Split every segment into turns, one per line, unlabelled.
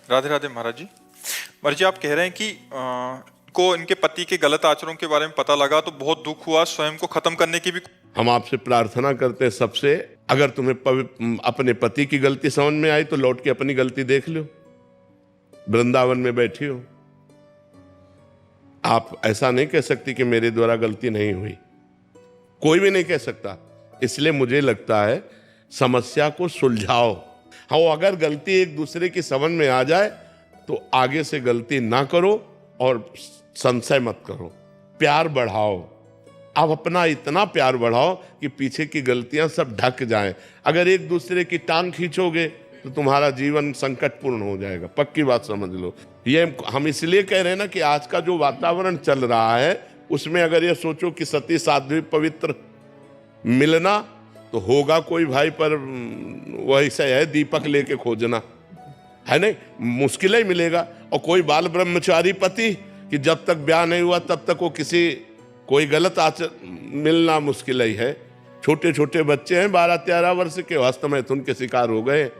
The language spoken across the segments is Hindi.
राधे राधे महाराज जी। महाराज जी, आप कह रहे हैं कि को इनके पति के गलत आचरणों के बारे में पता लगा तो बहुत दुख हुआ, स्वयं को खत्म करने की भी।
हम आपसे प्रार्थना करते हैं सबसे, अगर तुम्हें अपने पति की गलती समझ में आई तो लौट के अपनी गलती देख लो। वृंदावन में बैठी हो, आप ऐसा नहीं कह सकती कि मेरे द्वारा गलती नहीं हुई, कोई भी नहीं कह सकता। इसलिए मुझे लगता है समस्या को सुलझाओ। हाँ, अगर गलती एक दूसरे की समझ में आ जाए तो आगे से गलती ना करो और संशय मत करो, प्यार बढ़ाओ। आप अपना इतना प्यार बढ़ाओ कि पीछे की गलतियां सब ढक जाएं। अगर एक दूसरे की टांग खींचोगे तो तुम्हारा जीवन संकटपूर्ण हो जाएगा, पक्की बात समझ लो। ये हम इसलिए कह रहे हैं ना कि आज का जो वातावरण चल रहा है उसमें अगर ये सोचो कि सती साध्वी पवित्र मिलना तो होगा कोई भाई, पर वही से है दीपक लेके खोजना है, नहीं मुश्किल ही मिलेगा। और कोई बाल ब्रह्मचारी पति कि जब तक ब्याह नहीं हुआ तब तक वो कोई गलत आचरण मिलना मुश्किल ही है। छोटे छोटे बच्चे हैं 12-13 वर्ष के, हस्त मैथुन के शिकार हो गए।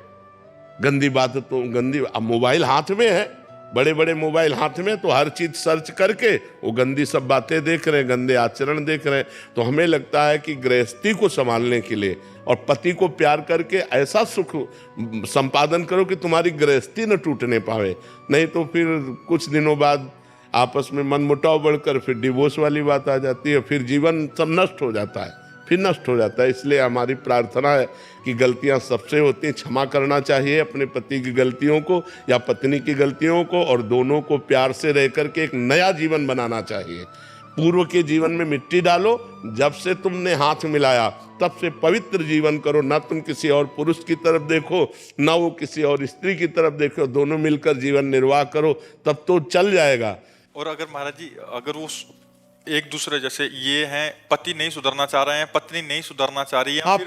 गंदी बात तो गंदी, अब मोबाइल हाथ में है, बड़े बड़े मोबाइल हाथ में, तो हर चीज सर्च करके वो गंदी सब बातें देख रहे हैं, गंदे आचरण देख रहे हैं। तो हमें लगता है कि गृहस्थी को संभालने के लिए और पति को प्यार करके ऐसा सुख संपादन करो कि तुम्हारी गृहस्थी न टूटने पावे, नहीं तो फिर कुछ दिनों बाद आपस में मनमुटाव बढ़कर फिर डिवोर्स वाली बात आ जाती है, फिर जीवन सब नष्ट हो जाता है, फिर नष्ट हो जाता है। इसलिए हमारी प्रार्थना है कि गलतियां सबसे होती हैं, क्षमा करना चाहिए अपने पति की गलतियों को या पत्नी की गलतियों को, और दोनों को प्यार से रह करके एक नया जीवन बनाना चाहिए। पूर्व के जीवन में मिट्टी डालो, जब से तुमने हाथ मिलाया तब से पवित्र जीवन करो। ना तुम किसी और पुरुष की तरफ देखो, ना वो किसी और स्त्री की तरफ देखो, दोनों मिलकर जीवन निर्वाह करो, तब तो चल जाएगा।
और अगर महाराज जी, अगर वो एक दूसरे जैसे ये हैं, पति नहीं सुधरना चाह रहे हैं, पत्नी नहीं सुधरना चाह रही है,
हाँ,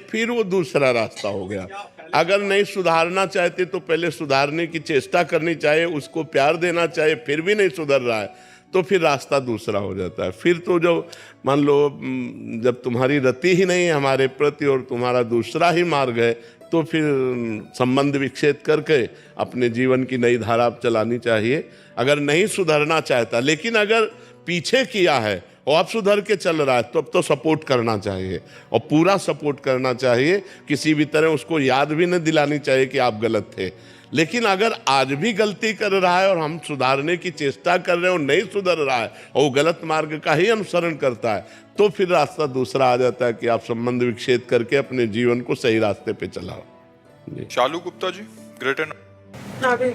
फिर वो दूसरा रास्ता हो गया। अगर नहीं सुधारना चाहते तो पहले सुधारने की चेष्टा करनी चाहिए, उसको प्यार देना चाहिए, फिर भी नहीं सुधर रहा है तो फिर रास्ता दूसरा हो जाता है। फिर तो जो मान लो जब तुम्हारी रति ही नहीं है हमारे प्रति और तुम्हारा दूसरा ही मार्ग है, तो फिर संबंध विच्छेद करके अपने जीवन की नई धारा चलानी चाहिए। अगर नहीं सुधरना चाहता, लेकिन अगर पीछे किया है और अब सुधर के चल रहा है तो अब तो सपोर्ट करना चाहिए और पूरा सपोर्ट करना चाहिए। किसी भी तरह उसको याद भी नहीं दिलानी चाहिए कि आप गलत थे। लेकिन अगर आज भी गलती कर रहा है और हम सुधारने की चेष्टा कर रहे हैं और नहीं सुधर रहा है और वो गलत मार्ग का ही अनुसरण करता है, तो फिर रास्ता दूसरा आ जाता है कि आप संबंध विच्छेद करके अपने जीवन को सही रास्ते पे चलाओ।
शालू गुप्ता जी, ग्रेट एंड राधे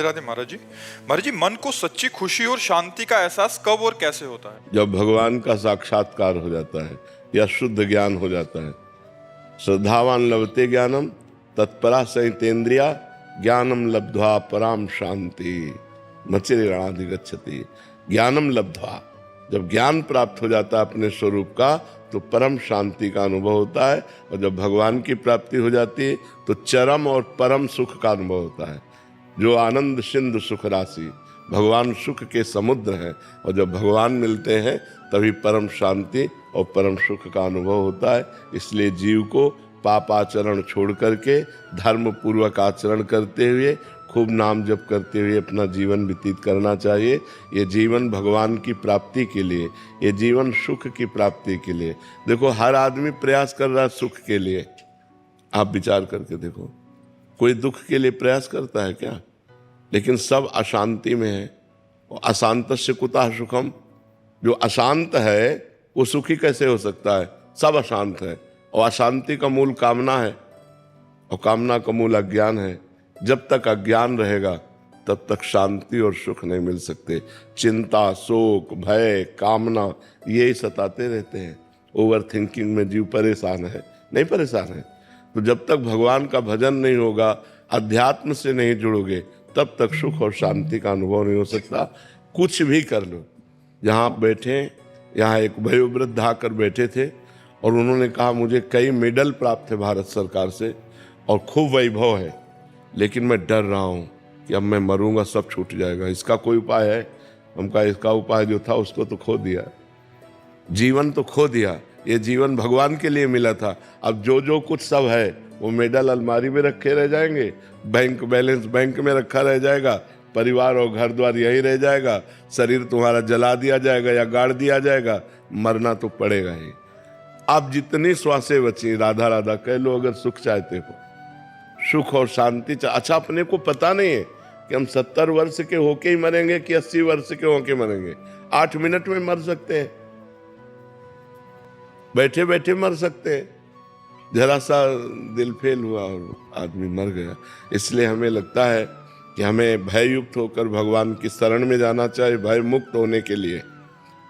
राधे महाराज जी। महाराज जी, मन को सच्ची खुशी और शांति का एहसास कब और कैसे होता है?
जब भगवान का साक्षात्कार हो जाता है या शुद्ध ज्ञान हो जाता है। श्रद्धावान लभते ज्ञानम तत्परा संहितेन्द्रिया ज्ञानम लब्ध्वा पराम शांति मचिराधिगच्छति। ज्ञानम लब्ध्वा, जब ज्ञान प्राप्त हो जाता है अपने स्वरूप का तो परम शांति का अनुभव होता है, और जब भगवान की प्राप्ति हो जाती है तो चरम और परम सुख का अनुभव होता है। जो आनंद सिंधु सुख राशि, भगवान सुख के समुद्र हैं, और जब भगवान मिलते हैं तभी परम शांति और परम सुख का अनुभव होता है। इसलिए जीव को पाप आचरण छोड़ करके धर्म पूर्वक आचरण करते हुए खूब नाम जप करते हुए अपना जीवन व्यतीत करना चाहिए। ये जीवन भगवान की प्राप्ति के लिए, ये जीवन सुख की प्राप्ति के लिए। देखो, हर आदमी प्रयास कर रहा है सुख के लिए। आप विचार करके देखो, कोई दुख के लिए प्रयास करता है क्या? लेकिन सब अशांति में है। अशांतस्य कुतः सुखम, जो अशांत है वो सुखी कैसे हो सकता है? सब अशांत है, और अशांति का मूल कामना है, और कामना का मूल अज्ञान है। जब तक अज्ञान रहेगा तब तक शांति और सुख नहीं मिल सकते। चिंता, शोक, भय, कामना यही सताते रहते हैं। ओवर थिंकिंग में जीव परेशान है, नहीं परेशान है? तो जब तक भगवान का भजन नहीं होगा, अध्यात्म से नहीं जुड़ोगे, तब तक सुख और शांति का अनुभव नहीं हो सकता। कुछ भी कर लो। यहाँ आप बैठे, यहाँ एक वयोवृद्ध आकर बैठे थे और उन्होंने कहा मुझे कई मेडल प्राप्त है भारत सरकार से और खूब वैभव है, लेकिन मैं डर रहा हूँ कि अब मैं मरूंगा सब छूट जाएगा। इसका कोई उपाय है? हम कहा इसका उपाय जो था उसको तो खो दिया, जीवन तो खो दिया। ये जीवन भगवान के लिए मिला था। अब जो कुछ सब है वो मेडल अलमारी में रखे रह जाएंगे, बैंक बैलेंस बैंक में रखा रह जाएगा, परिवार और घर द्वार यही रह जाएगा, शरीर तुम्हारा जला दिया जाएगा या गाड़ दिया जाएगा, मरना तो पड़ेगा ही। आप जितनी श्वासें बची राधा राधा कह लो, अगर सुख चाहते हो, सुख और शांति अच्छा अपने को पता नहीं है कि हम 70 वर्ष के होके ही मरेंगे कि 80 वर्ष के होके मरेंगे। 8 मिनट में मर सकते हैं, बैठे बैठे मर सकते हैं, जरा सा दिल फेल हुआ और आदमी मर गया। इसलिए हमें लगता है कि हमें भययुक्त होकर भगवान की शरण में जाना चाहिए। भय मुक्त होने के लिए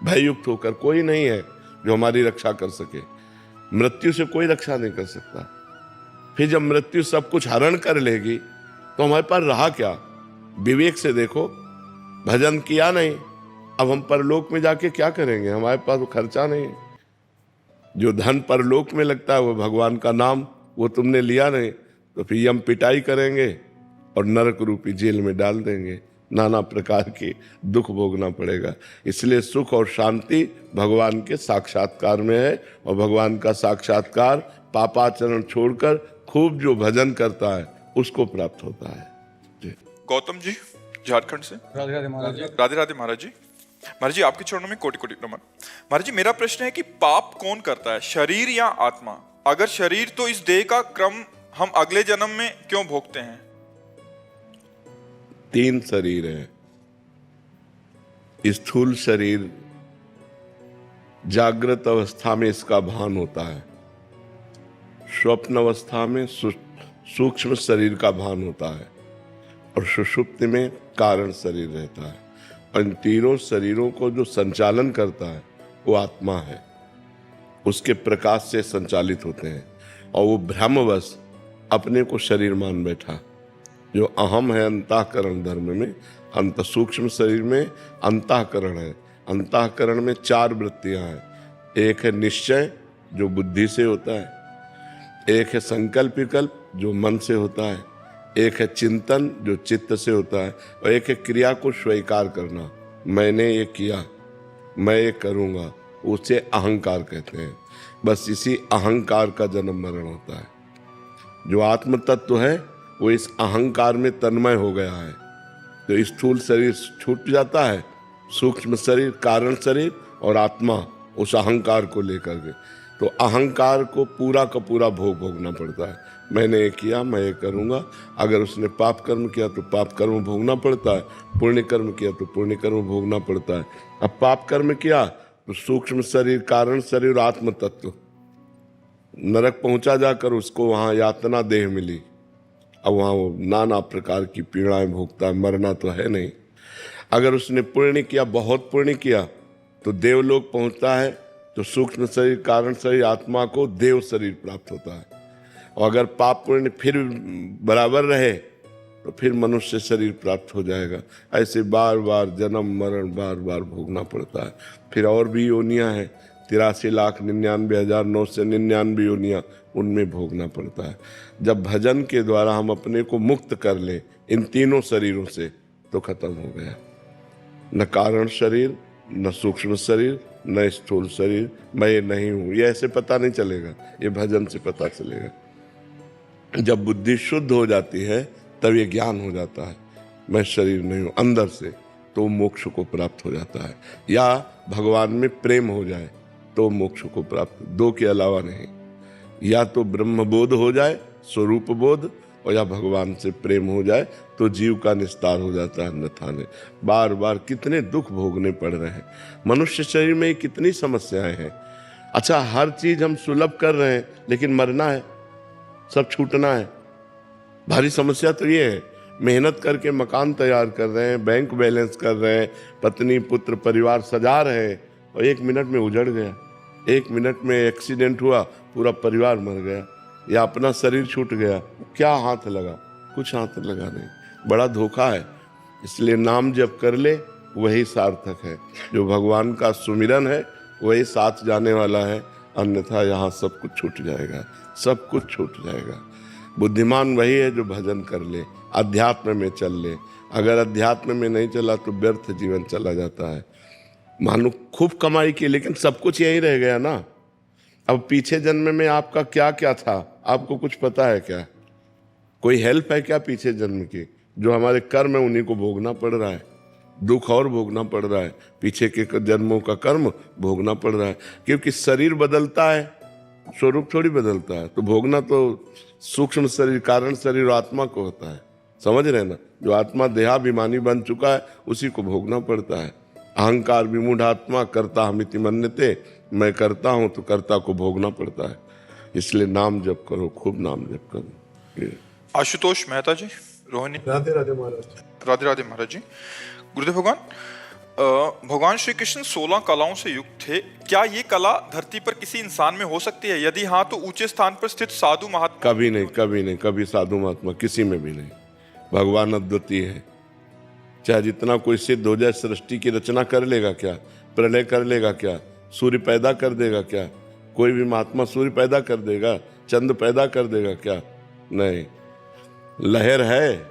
भययुक्त होकर कोई नहीं है जो हमारी रक्षा कर सके। मृत्यु से कोई रक्षा नहीं कर सकता। फिर जब मृत्यु सब कुछ हरण कर लेगी तो हमारे पास रहा क्या? विवेक से देखो, भजन किया नहीं, अब हम परलोक में जाके क्या करेंगे? हमारे पास वो खर्चा नहीं है। जो धन परलोक में लगता है वो भगवान का नाम, वो तुमने लिया नहीं, तो फिर हम पिटाई करेंगे और नरक रूपी जेल में डाल देंगे, नाना प्रकार के दुख भोगना पड़ेगा। इसलिए सुख और शांति भगवान के साक्षात्कार में है, और भगवान का साक्षात्कार पापाचरण छोड़कर खूब जो भजन करता है उसको प्राप्त होता है। जी।
गौतम जी झारखंड से।
राधे राधे महाराज जी।
राधे राधे महाराज जी। महाराज जी आपके चरणों में कोटि कोटि नमन। महाराज जी मेरा प्रश्न है कि पाप कौन करता है, शरीर या आत्मा? अगर शरीर तो इस देह का क्रम हम अगले जन्म में क्यों भोगते हैं?
3 शरीर है। स्थूल शरीर जागृत अवस्था में इसका भान होता है, स्वप्न अवस्था में सूक्ष्म शरीर का भान होता है, और सुषुप्ति में कारण शरीर रहता है। और इन तीनों शरीरों को जो संचालन करता है वो आत्मा है, उसके प्रकाश से संचालित होते हैं। और वो भ्रमवश अपने को शरीर मान बैठा। जो अहम है अंतःकरण धर्म में, अंत सूक्ष्म शरीर में अंतःकरण है। अंतःकरण में 4 वृत्तियां हैं। एक है निश्चय जो बुद्धि से होता है, एक है संकल्प विकल्प जो मन से होता है, एक है चिंतन जो चित्त से होता है, और एक है क्रिया को स्वीकार करना, मैंने ये किया, मैं ये करूँगा, उसे अहंकार कहते हैं। बस इसी अहंकार का जन्म मरण होता है। जो आत्म तत्व है वो इस अहंकार में तन्मय हो गया है, तो स्थूल शरीर छूट जाता है, सूक्ष्म शरीर, कारण शरीर और आत्मा उस अहंकार को लेकर के, तो अहंकार को पूरा का पूरा भोग भोगना पड़ता है। मैंने ये किया, मैं ये करूँगा। अगर उसने पाप कर्म किया तो पाप कर्म भोगना पड़ता है, पुण्य कर्म किया तो पुण्य कर्म भोगना पड़ता है। अब पाप कर्म किया तो सूक्ष्म शरीर, कारण शरीर, आत्म तत्व नरक पहुंचा जाकर उसको वहाँ यातना देह मिली। अब वहाँ वो नाना प्रकार की पीड़ाएं भोगता है, मरना तो है नहीं। अगर उसने पुण्य किया, बहुत पुण्य किया, तो देवलोक पहुंचता है, तो सूक्ष्म शरीर, कारण शरीर, आत्मा को देव शरीर प्राप्त होता है। और अगर पाप पुण्य फिर बराबर रहे तो फिर मनुष्य शरीर प्राप्त हो जाएगा। ऐसे बार बार जन्म मरण बार बार भोगना पड़ता है। फिर और भी योनियां हैं, 83,99,999 योनियां, उनमें भोगना पड़ता है। जब भजन के द्वारा हम अपने को मुक्त कर लें इन तीनों शरीरों से, तो खत्म हो गया। न कारण शरीर, न सूक्ष्म शरीर, न स्थूल शरीर, मैं ये नहीं हूँ, ये ऐसे पता नहीं चलेगा, ये भजन से पता चलेगा। जब बुद्धि शुद्ध हो जाती है तब ये ज्ञान हो जाता है, मैं शरीर नहीं हूँ अंदर से, तो मोक्ष को प्राप्त हो जाता है। या भगवान में प्रेम हो जाए तो मोक्ष को प्राप्त, 2 के अलावा नहीं। या तो ब्रह्म बोध हो जाए, स्वरूप बोध, और या भगवान से प्रेम हो जाए तो जीव का निस्तार हो जाता है। अन्यथा नहीं। बार बार कितने दुख भोगने पड़ रहे हैं मनुष्य शरीर में, कितनी समस्याएं हैं। अच्छा, हर चीज हम सुलभ कर रहे हैं, लेकिन मरना है, सब छूटना है। भारी समस्या तो ये है। मेहनत करके मकान तैयार कर रहे हैं, बैंक बैलेंस कर रहे हैं, पत्नी पुत्र परिवार सजा रहे हैं, और 1 मिनट में उजड़ गया। 1 मिनट में एक्सीडेंट हुआ, पूरा परिवार मर गया, या अपना शरीर छूट गया। क्या हाथ लगा? कुछ हाथ लगा नहीं। बड़ा धोखा है। इसलिए नाम जप कर ले, वही सार्थक है। जो भगवान का सुमिरन है वही साथ जाने वाला है, अन्यथा यहाँ सब कुछ छूट जाएगा, सब कुछ छूट जाएगा। बुद्धिमान वही है जो भजन कर ले, अध्यात्म में चल ले। अगर अध्यात्म में नहीं चला तो व्यर्थ जीवन चला जाता है। मानो खूब कमाई की, लेकिन सब कुछ यही रह गया ना। अब पीछे जन्म में आपका क्या क्या था, आपको कुछ पता है क्या? कोई हेल्प है क्या पीछे जन्म की? जो हमारे कर्म है उन्हीं को भोगना पड़ रहा है, दुख और भोगना पड़ रहा है, पीछे के जन्मों का कर्म भोगना पड़ रहा है। क्योंकि शरीर बदलता है, स्वरूप थोड़ी बदलता है, तो भोगना तो सूक्ष्म शरीर, कारण शरीर और आत्मा को होता है। समझ रहे ना? जो आत्मा देहाभिमानी बन चुका है उसी को भोगना पड़ता है। अहंकार विमूढ़ आत्मा कर्ता हमिति मन्यते, मैं करता हूं तो कर्ता को भोगना पड़ता है। इसलिए नाम जप करो, खूब नाम जप करो।
आशुतोष मेहता जी, रोहिणी।
राधे राधे महाराज।
राधे राधे महाराज जी। गुरुदेव भगवान, भगवान श्री कृष्ण 16 कलाओं से युक्त थे। क्या ये कला धरती पर किसी इंसान में हो सकती है? यदि हाँ, तो ऊंचे स्थान पर स्थित साधु महात्मा?
कभी नहीं, कभी नहीं, कभी साधु महात्मा किसी में भी नहीं। भगवान अद्वितीय है। चाहे जितना कोई सिद्ध हो जाए, सृष्टि की रचना कर लेगा क्या? प्रलय कर लेगा क्या? सूर्य पैदा कर देगा क्या? कोई भी महात्मा सूर्य पैदा कर देगा, चंद्र पैदा कर देगा क्या? नहीं। लहर है,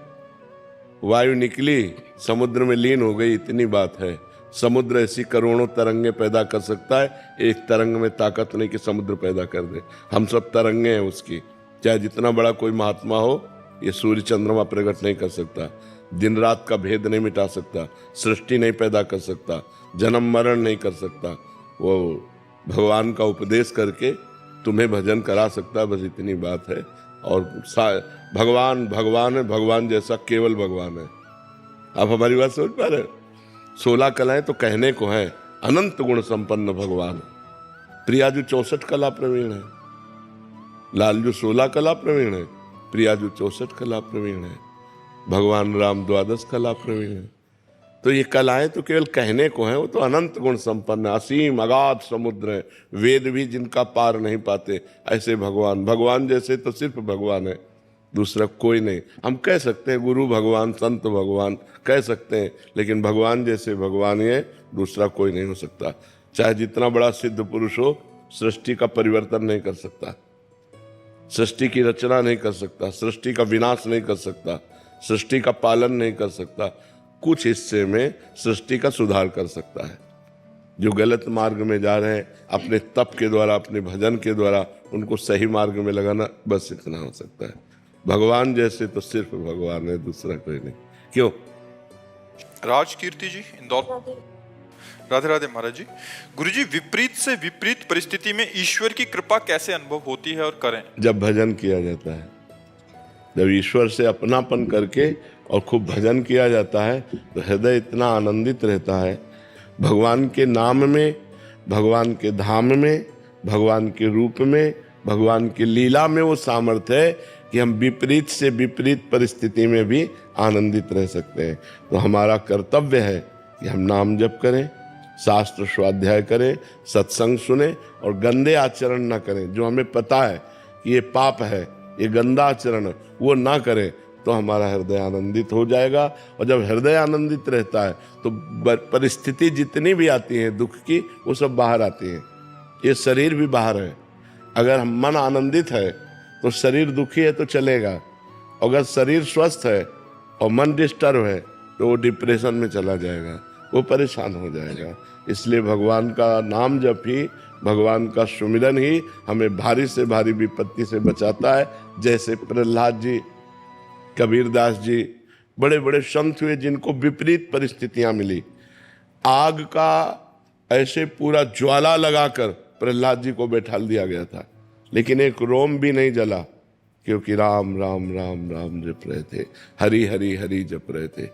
वायु निकली, समुद्र में लीन हो गई, इतनी बात है। समुद्र ऐसी करोड़ों तरंगे पैदा कर सकता है, एक तरंग में ताकत नहीं कि समुद्र पैदा कर दे। हम सब तरंगे हैं उसकी। चाहे जितना बड़ा कोई महात्मा हो, ये सूर्य चंद्रमा प्रकट नहीं कर सकता, दिन रात का भेद नहीं मिटा सकता, सृष्टि नहीं पैदा कर सकता, जन्म मरण नहीं कर सकता। वो भगवान का उपदेश करके तुम्हें भजन करा सकता है, बस इतनी बात है। और भगवान भगवान है, भगवान जैसा केवल भगवान है। आप हमारी बात समझ पा रहे हैं? 16 कलाएं तो कहने को है, अनंत गुण संपन्न भगवान। प्रियाजू 64 कला प्रवीण है, लालजू 16 कला प्रवीण है, प्रियाजू 64 कला प्रवीण है, भगवान राम 12 कला प्रवीण है। तो ये कलाएं तो केवल कहने को है, वो तो अनंत गुण संपन्न, असीम अगाध समुद्र है, वेद भी जिनका पार नहीं पाते ऐसे भगवान। भगवान जैसे तो सिर्फ भगवान है, दूसरा कोई नहीं। हम कह सकते हैं गुरु भगवान, संत भगवान कह सकते हैं, लेकिन भगवान जैसे भगवान ही है, दूसरा कोई नहीं हो सकता। चाहे जितना बड़ा सिद्ध पुरुष हो, सृष्टि का परिवर्तन नहीं कर सकता, सृष्टि की रचना नहीं कर सकता, सृष्टि का विनाश नहीं कर सकता, सृष्टि का पालन नहीं कर सकता। कुछ हिस्से में सृष्टि का सुधार कर सकता है। जो गलत मार्ग में जा रहे हैं, अपने तप के द्वारा, अपने भजन के द्वारा उनको सही मार्ग में लगाना, बस इतना हो सकता है। भगवान जैसे तो सिर्फ भगवान है, दूसरा कोई नहीं। क्यों?
राजकीर्ति जी, इंदौर। राधे राधे महाराज जी। गुरुजी, विपरीत से विपरीत परिस्थिति में ईश्वर की कृपा कैसे अनुभव होती है और करें?
जब भजन किया जाता है, जब ईश्वर से अपनापन करके और खूब भजन किया जाता है, तो हृदय इतना आनंदित रहता है। भगवान के नाम में, भगवान के धाम में, भगवान के रूप में, भगवान की लीला में वो सामर्थ्य है कि हम विपरीत से विपरीत परिस्थिति में भी आनंदित रह सकते हैं। तो हमारा कर्तव्य है कि हम नाम जप करें, शास्त्र स्वाध्याय करें, सत्संग सुने और गंदे आचरण न करें। जो हमें पता है कि ये पाप है, ये गंदा आचरण है, वो ना करें, तो हमारा हृदय आनंदित हो जाएगा। और जब हृदय आनंदित रहता है तो परिस्थिति जितनी भी आती है दुख की, वो सब बाहर आती है। ये शरीर भी बाहर है। अगर हम मन आनंदित है तो शरीर दुखी है तो चलेगा, अगर शरीर स्वस्थ है और मन डिस्टर्ब है तो वो डिप्रेशन में चला जाएगा, वो परेशान हो जाएगा। इसलिए भगवान का नाम जप ही, भगवान का सुमिरन ही हमें भारी से भारी विपत्ति से बचाता है। जैसे प्रहलाद जी, कबीरदास जी, बड़े बड़े संत हुए जिनको विपरीत परिस्थितियां मिली। आग का ऐसे पूरा ज्वाला लगाकर प्रहलाद जी को बैठा दिया गया था, लेकिन एक रोम भी नहीं जला, क्योंकि राम राम राम राम जप रहे थे, हरि हरि हरि जप रहे थे।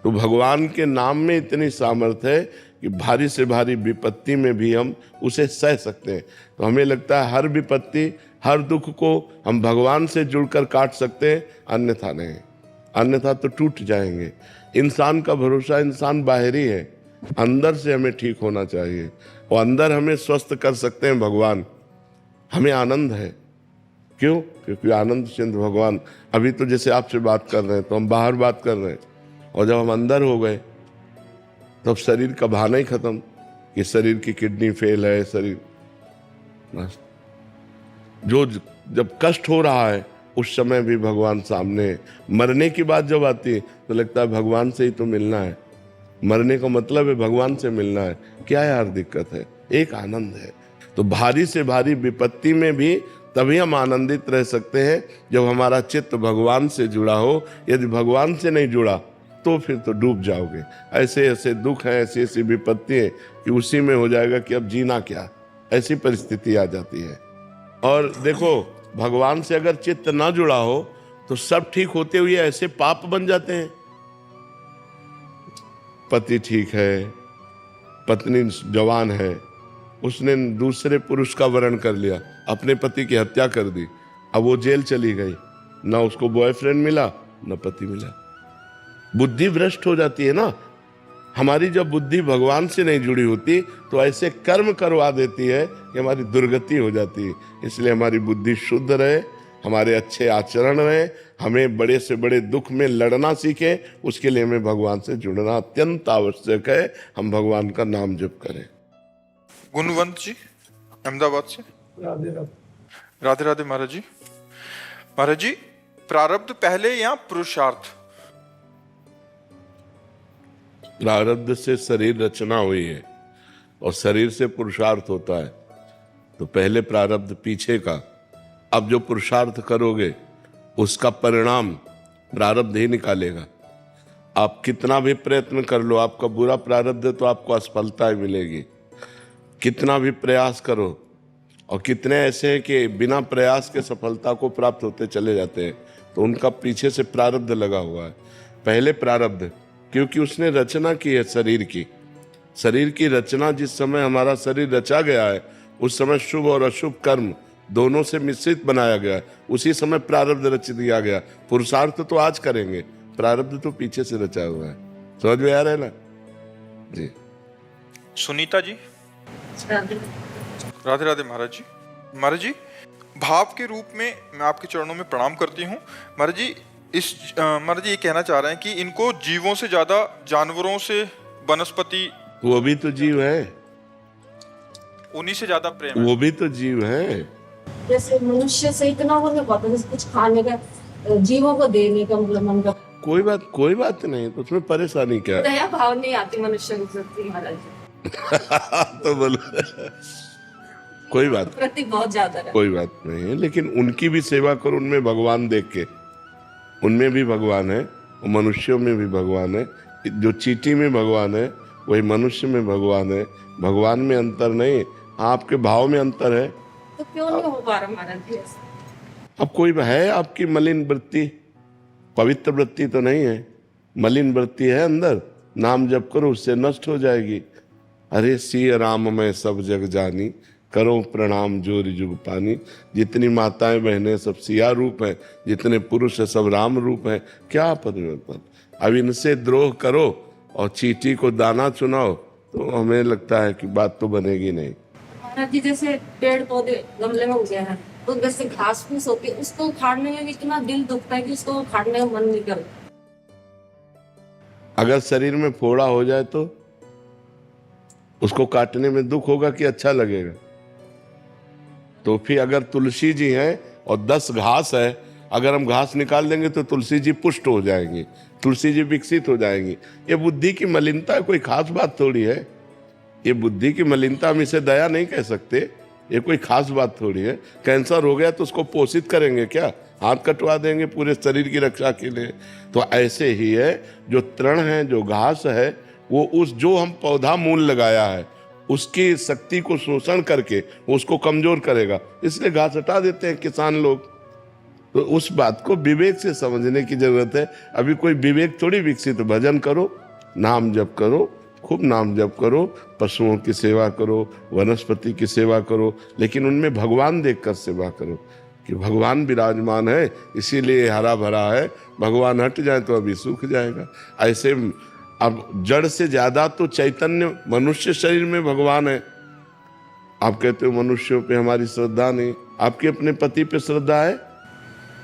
तो भगवान के नाम में इतनी सामर्थ्य है कि भारी से भारी विपत्ति में भी हम उसे सह सकते हैं। तो हमें लगता है हर विपत्ति, हर दुख को हम भगवान से जुड़कर काट सकते हैं, अन्यथा नहीं, अन्यथा तो टूट जाएंगे। इंसान का भरोसा इंसान बाहरी है, अंदर से हमें ठीक होना चाहिए, और अंदर हमें स्वस्थ कर सकते हैं भगवान। हमें आनंद है, क्यों? क्योंकि आनंद सिंधु भगवान। अभी तो जैसे आपसे बात कर रहे हैं तो हम बाहर बात कर रहे हैं, और जब हम अंदर हो गए तब शरीर का भाना ही खत्म कि शरीर की किडनी फेल है, शरीर बस। जो जब कष्ट हो रहा है उस समय भी भगवान सामने है। मरने की बात जब आती है तो लगता है भगवान से ही तो मिलना है, मरने का मतलब है भगवान से मिलना है। क्या यार दिक्कत है? एक आनंद है। तो भारी से भारी विपत्ति में भी तभी हम आनंदित रह सकते हैं जब हमारा चित्त भगवान से जुड़ा हो। यदि भगवान से नहीं जुड़ा तो फिर तो डूब जाओगे। ऐसे ऐसे दुख हैं, ऐसी ऐसी विपत्ति है कि उसी में हो जाएगा कि अब जीना क्या, ऐसी परिस्थिति आ जाती है। और देखो, भगवान से अगर चित्त ना जुड़ा हो तो सब ठीक होते हुए ऐसे पाप बन जाते हैं। पति ठीक है, पत्नी जवान है, उसने दूसरे पुरुष का वरण कर लिया, अपने पति की हत्या कर दी, अब वो जेल चली गई, ना उसको बॉयफ्रेंड मिला ना पति मिला। बुद्धि भ्रष्ट हो जाती है ना। हमारी जब बुद्धि भगवान से नहीं जुड़ी होती तो ऐसे कर्म करवा देती है कि हमारी दुर्गति हो जाती है। इसलिए हमारी बुद्धि शुद्ध रहे, हमारे अच्छे आचरण रहे, हमें बड़े से बड़े दुख में लड़ना सीखें, उसके लिए हमें भगवान से जुड़ना अत्यंत आवश्यक है। हम भगवान का नाम जप करें।
गुणवंत जी अहमदाबाद से।
राधे राधे।
राधे राधे महाराज जी। महाराज जी, प्रारब्ध पहले या पुरुषार्थ?
प्रारब्ध से शरीर रचना हुई है और शरीर से पुरुषार्थ होता है, तो पहले प्रारब्ध पीछे का। अब जो पुरुषार्थ करोगे उसका परिणाम प्रारब्ध ही निकालेगा। आप कितना भी प्रयत्न कर लो, आपका बुरा प्रारब्ध है तो आपको असफलता ही मिलेगी। कितना भी प्रयास करो, और कितने ऐसे हैं कि बिना प्रयास के सफलता को प्राप्त होते चले जाते हैं, तो उनका पीछे से प्रारब्ध लगा हुआ है। पहले प्रारब्ध, क्योंकि उसने रचना की है शरीर की। शरीर की रचना जिस समय हमारा शरीर रचा गया है उस समय शुभ और अशुभ कर्म दोनों से मिश्रित बनाया गया है, उसी समय प्रारब्ध रच दिया गया। पुरुषार्थ तो आज करेंगे, प्रारब्ध तो पीछे से रचा हुआ है। समझ में आ रहा है ना जी?
सुनीता जी। राधे राधे महाराज जी। महाराज जी, भाव के रूप में मैं आपके चरणों में प्रणाम करती हूँ। महाराज जी, महाराज जी ये कहना चाह रहे हैं कि इनको जीवों से ज्यादा जानवरों से, वनस्पति,
वो भी तो जीव है,
उन्हीं से ज्यादा प्रेम है।
वो भी तो जीव है।
जैसे मनुष्य से इतना वो नहीं पाता, जैसे कुछ खाने का, जीवों को देने का, मतलब मन का
कोई बात नहीं, तो उसमें परेशानी क्या है?
दया भाव नहीं आती मनुष्य को सकती महाराज जी।
तो बोलो कोई बात,
प्रति बहुत ज्यादा है।
कोई बात नहीं है, लेकिन उनकी भी सेवा करो, उनमें भगवान देख के। उनमें भी भगवान है और मनुष्यों में भी भगवान है। जो चींटी में भगवान है वही मनुष्य में भगवान है। भगवान में अंतर नहीं, आपके भाव में अंतर है।
तो क्यों नहीं हो पा रहा महाराज जी ऐसा?
अब कोई है आपकी मलिन वृत्ति, पवित्र वृत्ति तो नहीं है, मलिन वृत्ति है अंदर। नाम जप करो, उससे नष्ट हो जाएगी। अरे सिय राम मैं सब जग जानी, करो प्रणाम जोरी जुग पानी। जितनी माताएं बहनें सब सिया रूप हैं, जितने पुरुष है सब राम रूप हैं। क्या परिवर्तन? अब इनसे द्रोह करो और चींटी को दाना चुनाओ तो हमें लगता है कि बात तो बनेगी नहीं।
महाराज जी, जैसे पेड़ पौधे गमले में उगे हैं तो वैसे घास फूस होती है, उसको उखाड़ने में भी इतना दिल दुखता है कि उसको उखाड़ने का मन नहीं करता।
अगर शरीर में फोड़ा हो जाए तो उसको काटने में दुख होगा कि अच्छा लगेगा? तो फिर अगर तुलसी जी हैं और 10 घास है, अगर हम घास निकाल देंगे तो तुलसी जी पुष्ट हो जाएंगी, तुलसी जी विकसित हो जाएंगी। ये बुद्धि की मलिनता कोई खास बात थोड़ी है। ये बुद्धि की मलिनता, हम इसे दया नहीं कह सकते, ये कोई खास बात थोड़ी है। कैंसर हो गया तो उसको पोषित करेंगे क्या? हाथ कटवा देंगे पूरे शरीर की रक्षा के लिए? तो ऐसे ही है, जो तृण है, जो घास है, वो उस जो हम पौधा मूल लगाया है उसकी शक्ति को शोषण करके उसको कमजोर करेगा, इसलिए घास हटा देते हैं किसान लोग। तो उस बात को विवेक से समझने की जरूरत है। अभी कोई विवेक थोड़ी विकसित। भजन करो, नाम जप करो, खूब नाम जप करो, पशुओं की सेवा करो, वनस्पति की सेवा करो, लेकिन उनमें भगवान देखकर सेवा करो कि भगवान विराजमान है, इसीलिए हरा भरा है। भगवान हट जाए तो अभी सूख जाएगा। ऐसे अब जड़ से ज्यादा तो चैतन्य मनुष्य शरीर में भगवान है। आप कहते हो मनुष्यों पे हमारी श्रद्धा नहीं, आपके अपने पति पे श्रद्धा है?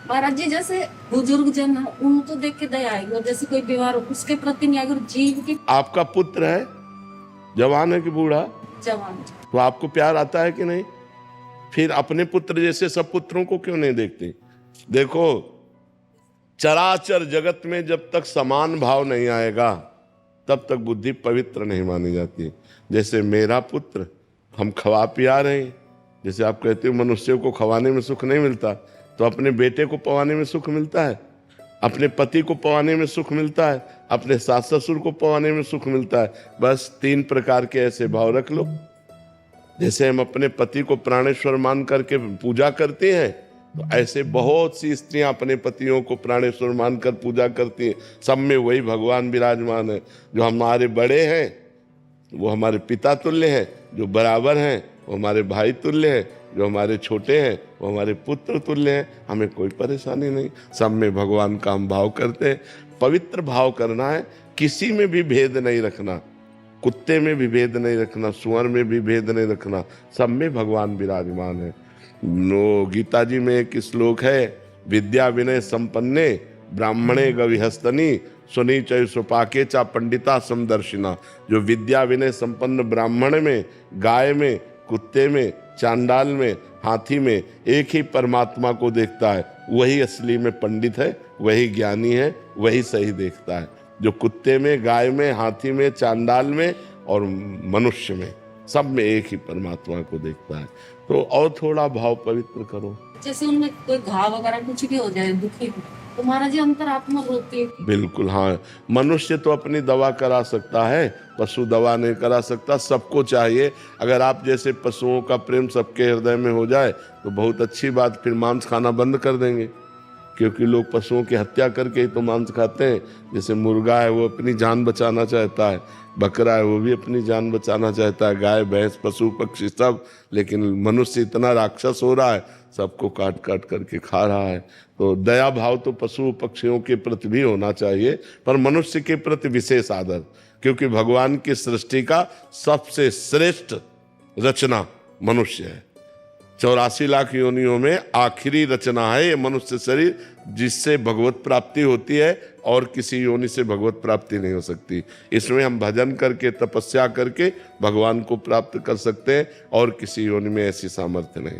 महाराज जी, जैसे बुजुर्ग जन है उनको देख के दया आएगी, और जैसे कोई बीमार हो उसके प्रति नहीं आएगी। और जीव की,
आपका पुत्र है, जवान है कि बूढ़ा,
जवान,
तो आपको प्यार आता है कि नहीं? फिर अपने पुत्र जैसे सब पुत्रों को क्यों नहीं देखते? देखो, चराचर जगत में जब तक समान भाव नहीं आएगा तब तक बुद्धि पवित्र नहीं मानी जाती। जैसे मेरा पुत्र हम खवा पिया रहे हैं। जैसे आप कहते हो मनुष्य को खवाने में सुख नहीं मिलता, तो अपने बेटे को पवाने में सुख मिलता है, अपने पति को पवाने में सुख मिलता है, अपने सास ससुर को पवाने में सुख मिलता है। बस 3 प्रकार के ऐसे भाव रख लो। जैसे हम अपने पति को प्राणेश्वर मान करके पूजा करते हैं, तो ऐसे बहुत सी स्त्रियां अपने पतियों को प्राणेश्वर मानकर पूजा करती हैं। सब में वही भगवान विराजमान है। जो हमारे बड़े हैं वो हमारे पिता तुल्य हैं, जो बराबर हैं वो हमारे भाई तुल्य हैं, जो हमारे छोटे हैं वो हमारे पुत्र तुल्य हैं। हमें कोई परेशानी नहीं, सब में भगवान का हम भाव करते हैं। पवित्र भाव करना है, किसी में भी भेद नहीं रखना, कुत्ते में भी भेद नहीं रखना, सुअर में भी भेद नहीं रखना, सब में भगवान विराजमान है। गीता जी में एक श्लोक है, विद्या विनय संपन्ने ब्राह्मणे गविहस्तनी सुनीचय सुपाके चा पंडिता समदर्शिना। जो विद्या विनय संपन्न ब्राह्मण में, गाय में, कुत्ते में, चांडाल में, हाथी में एक ही परमात्मा को देखता है, वही असली में पंडित है, वही ज्ञानी है, वही सही देखता है। जो कुत्ते में, गाय में, हाथी में, चांडाल में और मनुष्य में, सब में एक ही परमात्मा को देखता है। तो और थोड़ा भाव पवित्र करो।
जैसे उनमें कोई घाव वगैरह कुछ भी हो जाए, दुखी तो महाराज जी अंतरात्मा रोती है।
बिल्कुल हाँ, मनुष्य तो अपनी दवा करा सकता है, पशु दवा नहीं करा सकता। सबको चाहिए, अगर आप जैसे पशुओं का प्रेम सबके हृदय में हो जाए तो बहुत अच्छी बात, फिर मांस खाना बंद कर देंगे, क्योंकि लोग पशुओं की हत्या करके ही तो मांस खाते हैं। जैसे मुर्गा है वो अपनी जान बचाना चाहता है, बकरा है वो भी अपनी जान बचाना चाहता है, गाय भैंस पशु पक्षी सब, लेकिन मनुष्य इतना राक्षस हो रहा है, सबको काट काट करके खा रहा है। तो दया भाव तो पशु पक्षियों के प्रति भी होना चाहिए, पर मनुष्य के प्रति विशेष आदर, क्योंकि भगवान की सृष्टि का सबसे श्रेष्ठ रचना मनुष्य है। 84 लाख योनियों में आखिरी रचना है ये मनुष्य शरीर, जिससे भगवत प्राप्ति होती है, और किसी योनि से भगवत प्राप्ति नहीं हो सकती। इसमें हम भजन करके, तपस्या करके भगवान को प्राप्त कर सकते हैं, और किसी योनि में ऐसी सामर्थ्य नहीं।